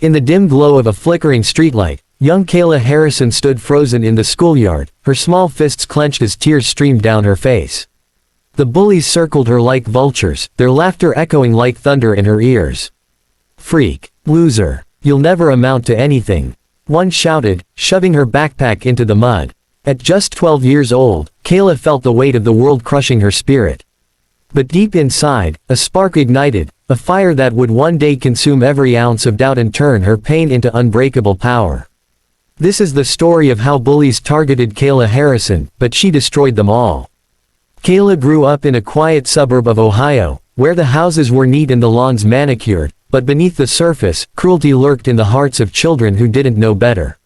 In the dim glow of a flickering streetlight, young Kayla Harrison stood frozen in the schoolyard, her small fists clenched as tears streamed down her face. The bullies circled her like vultures, their laughter echoing like thunder in her ears. "Freak. Loser. You'll never amount to anything," one shouted, shoving her backpack into the mud. At just 12 years old, Kayla felt the weight of the world crushing her spirit. But deep inside, a spark ignited, a fire that would one day consume every ounce of doubt and turn her pain into unbreakable power. This is the story of how bullies targeted Kayla Harrison, but she destroyed them all. Kayla grew up in a quiet suburb of Ohio, where the houses were neat and the lawns manicured, but beneath the surface, cruelty lurked in the hearts of children who didn't know better.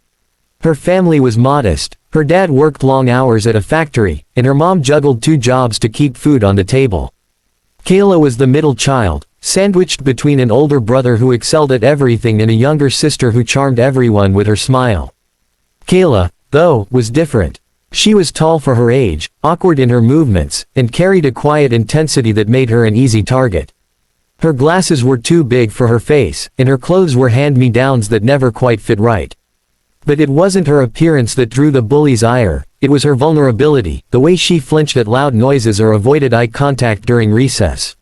Her family was modest. Her dad worked long hours at a factory, and her mom juggled 2 jobs to keep food on the table. Kayla was the middle child, sandwiched between an older brother who excelled at everything and a younger sister who charmed everyone with her smile. Kayla, though, was different. She was tall for her age, awkward in her movements, and carried a quiet intensity that made her an easy target. Her glasses were too big for her face, and her clothes were hand-me-downs that never quite fit right. But it wasn't her appearance that drew the bullies' ire, it was her vulnerability, the way she flinched at loud noises or avoided eye contact during recess.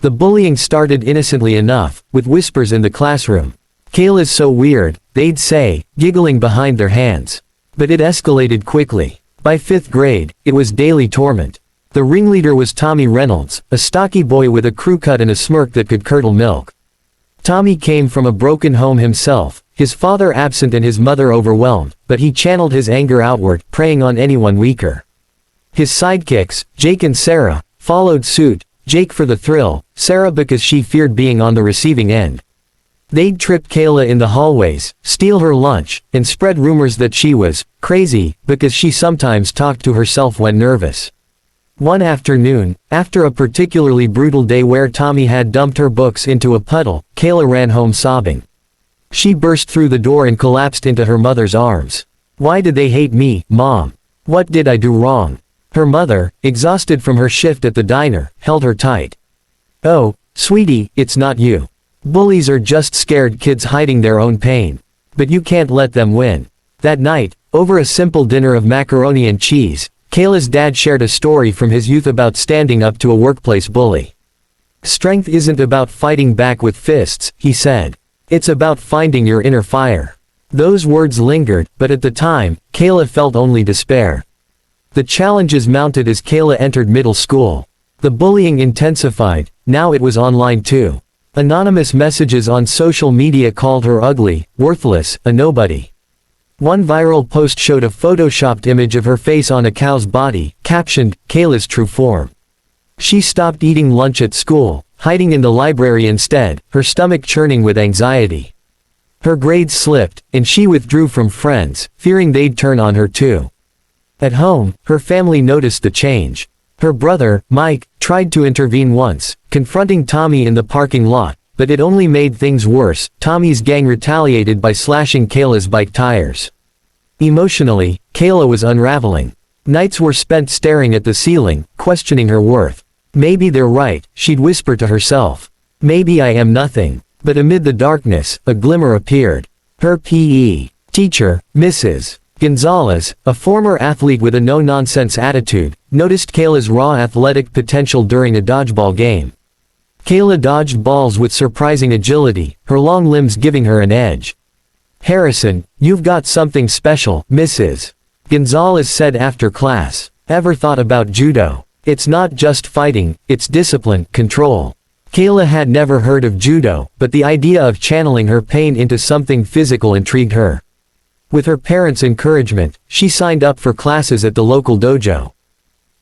The bullying started innocently enough, with whispers in the classroom. "Kayla's so weird," they'd say, giggling behind their hands. But it escalated quickly. By 5th grade, it was daily torment. The ringleader was Tommy Reynolds, a stocky boy with a crew cut and a smirk that could curdle milk. Tommy came from a broken home himself, his father absent and his mother overwhelmed, but he channeled his anger outward, preying on anyone weaker. His sidekicks, Jake and Sarah, followed suit, Jake for the thrill, Sarah because she feared being on the receiving end. They'd trip Kayla in the hallways, steal her lunch, and spread rumors that she was crazy because she sometimes talked to herself when nervous. One afternoon, after a particularly brutal day where Tommy had dumped her books into a puddle, Kayla ran home sobbing. She burst through the door and collapsed into her mother's arms. "Why did they hate me, Mom? What did I do wrong?" Her mother, exhausted from her shift at the diner, held her tight. "Oh, sweetie, it's not you. Bullies are just scared kids hiding their own pain. But you can't let them win." That night, over a simple dinner of macaroni and cheese, Kayla's dad shared a story from his youth about standing up to a workplace bully. "Strength isn't about fighting back with fists," he said. "It's about finding your inner fire." Those words lingered, but at the time, Kayla felt only despair. The challenges mounted as Kayla entered middle school. The bullying intensified, now it was online too. Anonymous messages on social media called her ugly, worthless, a nobody. One viral post showed a photoshopped image of her face on a cow's body, captioned, "Kayla's true form." She stopped eating lunch at school, hiding in the library instead, her stomach churning with anxiety. Her grades slipped, and she withdrew from friends, fearing they'd turn on her too. At home, her family noticed the change. Her brother, Mike, tried to intervene once, confronting Tommy in the parking lot, but it only made things worse. Tommy's gang retaliated by slashing Kayla's bike tires. Emotionally, Kayla was unraveling. Nights were spent staring at the ceiling, questioning her worth. "Maybe they're right," she'd whisper to herself. "Maybe I am nothing." But amid the darkness, a glimmer appeared. Her PE teacher, Mrs. Gonzalez, a former athlete with a no-nonsense attitude, noticed Kayla's raw athletic potential during a dodgeball game. Kayla dodged balls with surprising agility, her long limbs giving her an edge. "Harrison, you've got something special," Mrs. Gonzalez said after class. "Ever thought about judo? It's not just fighting, it's discipline, control." Kayla had never heard of judo, but the idea of channeling her pain into something physical intrigued her. With her parents' encouragement, she signed up for classes at the local dojo.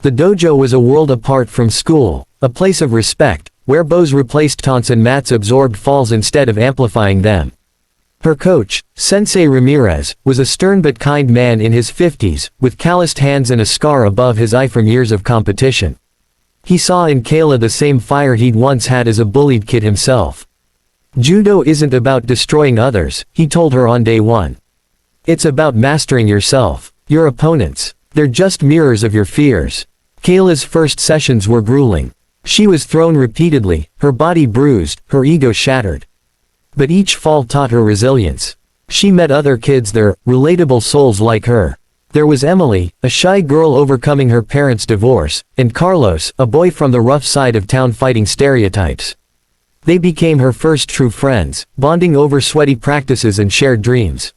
The dojo was a world apart from school, a place of respect, where bows replaced taunts and mats absorbed falls instead of amplifying them. Her coach, Sensei Ramirez, was a stern but kind man in his 50s, with calloused hands and a scar above his eye from years of competition. He saw in Kayla the same fire he'd once had as a bullied kid himself. "Judo isn't about destroying others," he told her on day one. "It's about mastering yourself. Your opponents, they're just mirrors of your fears." Kayla's first sessions were grueling. She was thrown repeatedly, her body bruised, her ego shattered. But each fall taught her resilience. She met other kids there, relatable souls like her. There was Emily, a shy girl overcoming her parents' divorce, and Carlos, a boy from the rough side of town fighting stereotypes. They became her first true friends, bonding over sweaty practices and shared dreams.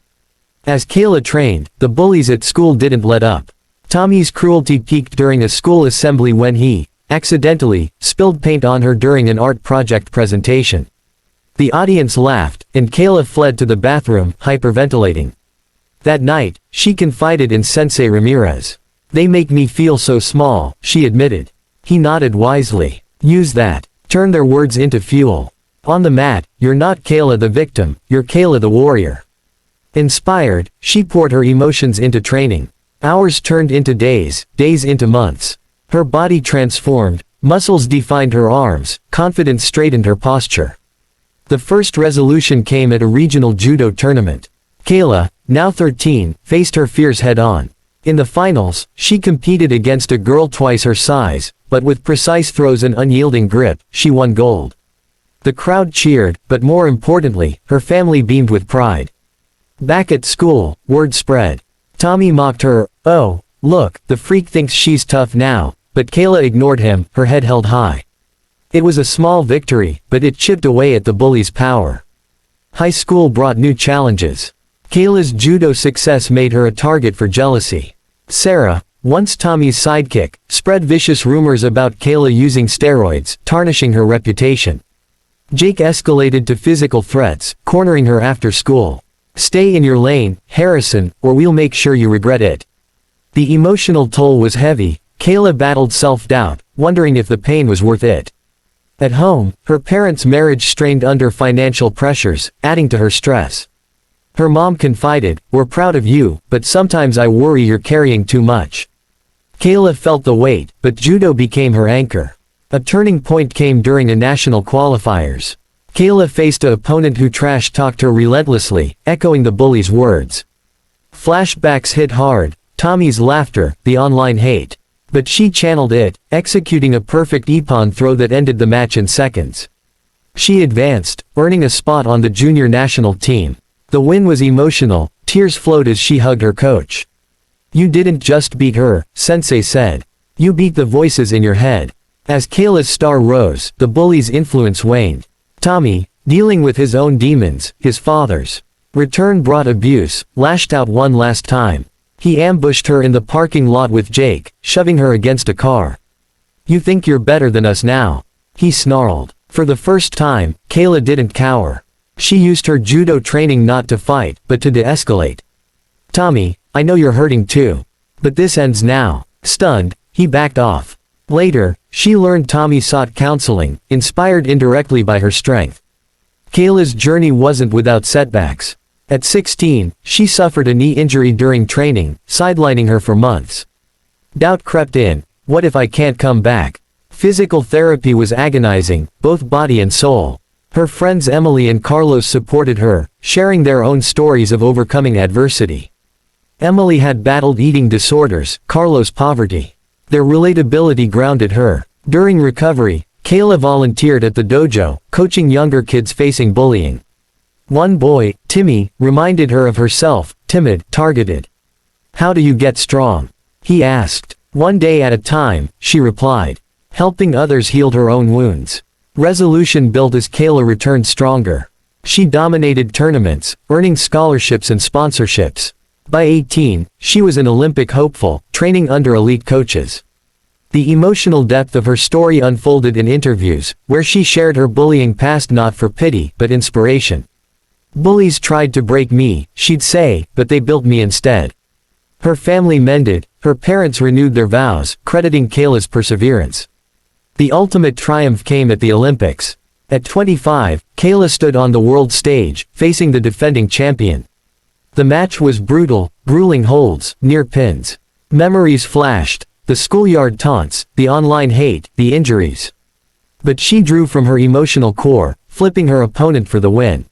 As Kayla trained, the bullies at school didn't let up. Tommy's cruelty peaked during a school assembly when he, accidentally, spilled paint on her during an art project presentation. The audience laughed, and Kayla fled to the bathroom, hyperventilating. That night, she confided in Sensei Ramirez. "They make me feel so small," she admitted. He nodded wisely. "Use that. Turn their words into fuel. On the mat, you're not Kayla the victim, you're Kayla the warrior." Inspired, she poured her emotions into training. Hours turned into days, days into months. Her body transformed, muscles defined her arms, confidence straightened her posture. The first resolution came at a regional judo tournament. Kayla, now 13, faced her fears head-on. In the finals, she competed against a girl twice her size, but with precise throws and unyielding grip, she won gold. The crowd cheered, but more importantly, her family beamed with pride. Back at school, word spread. Tommy mocked her. "Oh, look, the freak thinks she's tough now," but Kayla ignored him, her head held high. It was a small victory, but it chipped away at the bully's power. High school brought new challenges. Kayla's judo success made her a target for jealousy. Sarah, once Tommy's sidekick, spread vicious rumors about Kayla using steroids, tarnishing her reputation. Jake escalated to physical threats, cornering her after school. "Stay in your lane, Harrison, or we'll make sure you regret it." The emotional toll was heavy. Kayla battled self-doubt, wondering if the pain was worth it. At home, her parents' marriage strained under financial pressures, adding to her stress. Her mom confided, "We're proud of you, but sometimes I worry you're carrying too much." Kayla felt the weight, but judo became her anchor. A turning point came during a national qualifiers. Kayla faced an opponent who trash-talked her relentlessly, echoing the bully's words. Flashbacks hit hard, Tommy's laughter, the online hate. But she channeled it, executing a perfect ippon throw that ended the match in seconds. She advanced, earning a spot on the junior national team. The win was emotional, tears flowed as she hugged her coach. "You didn't just beat her," Sensei said. "You beat the voices in your head." As Kayla's star rose, the bully's influence waned. Tommy, dealing with his own demons, his father's return brought abuse, lashed out one last time. He ambushed her in the parking lot with Jake, shoving her against a car. "You think you're better than us now," he snarled. For the first time, Kayla didn't cower. She used her judo training not to fight, but to de-escalate. "Tommy, I know you're hurting too. But this ends now." Stunned, he backed off. Later, she learned Tommy sought counseling, inspired indirectly by her strength. Kayla's journey wasn't without setbacks. At 16, she suffered a knee injury during training, sidelining her for months. Doubt crept in. What if I can't come back? Physical therapy was agonizing, both body and soul. Her friends Emily and Carlos supported her, sharing their own stories of overcoming adversity. Emily had battled eating disorders, Carlos poverty. Their relatability grounded her. During recovery, Kayla volunteered at the dojo, coaching younger kids facing bullying. One boy, Timmy, reminded her of herself, timid, targeted. "How do you get strong?" he asked. "One day at a time," she replied. Helping others healed her own wounds. Resolution built as Kayla returned stronger. She dominated tournaments, earning scholarships and sponsorships. By 18, she was an Olympic hopeful, training under elite coaches. The emotional depth of her story unfolded in interviews, where she shared her bullying past not for pity, but inspiration. "Bullies tried to break me," she'd say, "but they built me instead." Her family mended, her parents renewed their vows, crediting Kayla's perseverance. The ultimate triumph came at the Olympics. At 25, Kayla stood on the world stage, facing the defending champion. The match was brutal, grueling holds, near pins. Memories flashed, the schoolyard taunts, the online hate, the injuries. But she drew from her emotional core, flipping her opponent for the win.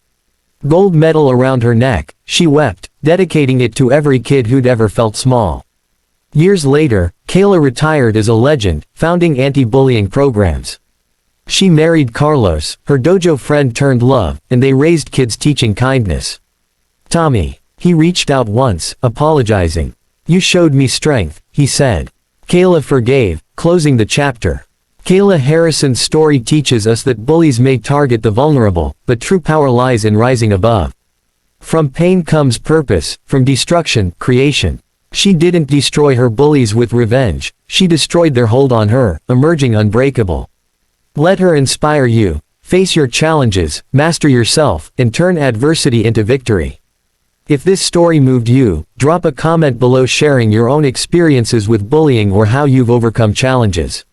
Gold medal around her neck, she wept, dedicating it to every kid who'd ever felt small. Years later, Kayla retired as a legend, founding anti-bullying programs. She married Carlos, her dojo friend turned love, and they raised kids teaching kindness. Tommy. He reached out once, apologizing. You showed me strength, he said. Kayla forgave, closing the chapter. Kayla Harrison's story teaches us that bullies may target the vulnerable, but true power lies in rising above. From pain comes purpose, from destruction, creation. She didn't destroy her bullies with revenge, she destroyed their hold on her, emerging unbreakable. Let her inspire you. Face your challenges, master yourself, and turn adversity into victory. If this story moved you, drop a comment below sharing your own experiences with bullying or how you've overcome challenges.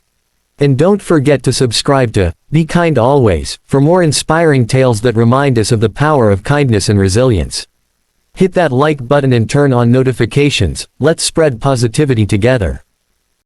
And don't forget to subscribe to Be Kind Always for more inspiring tales that remind us of the power of kindness and resilience. Hit that like button and turn on notifications. Let's spread positivity together.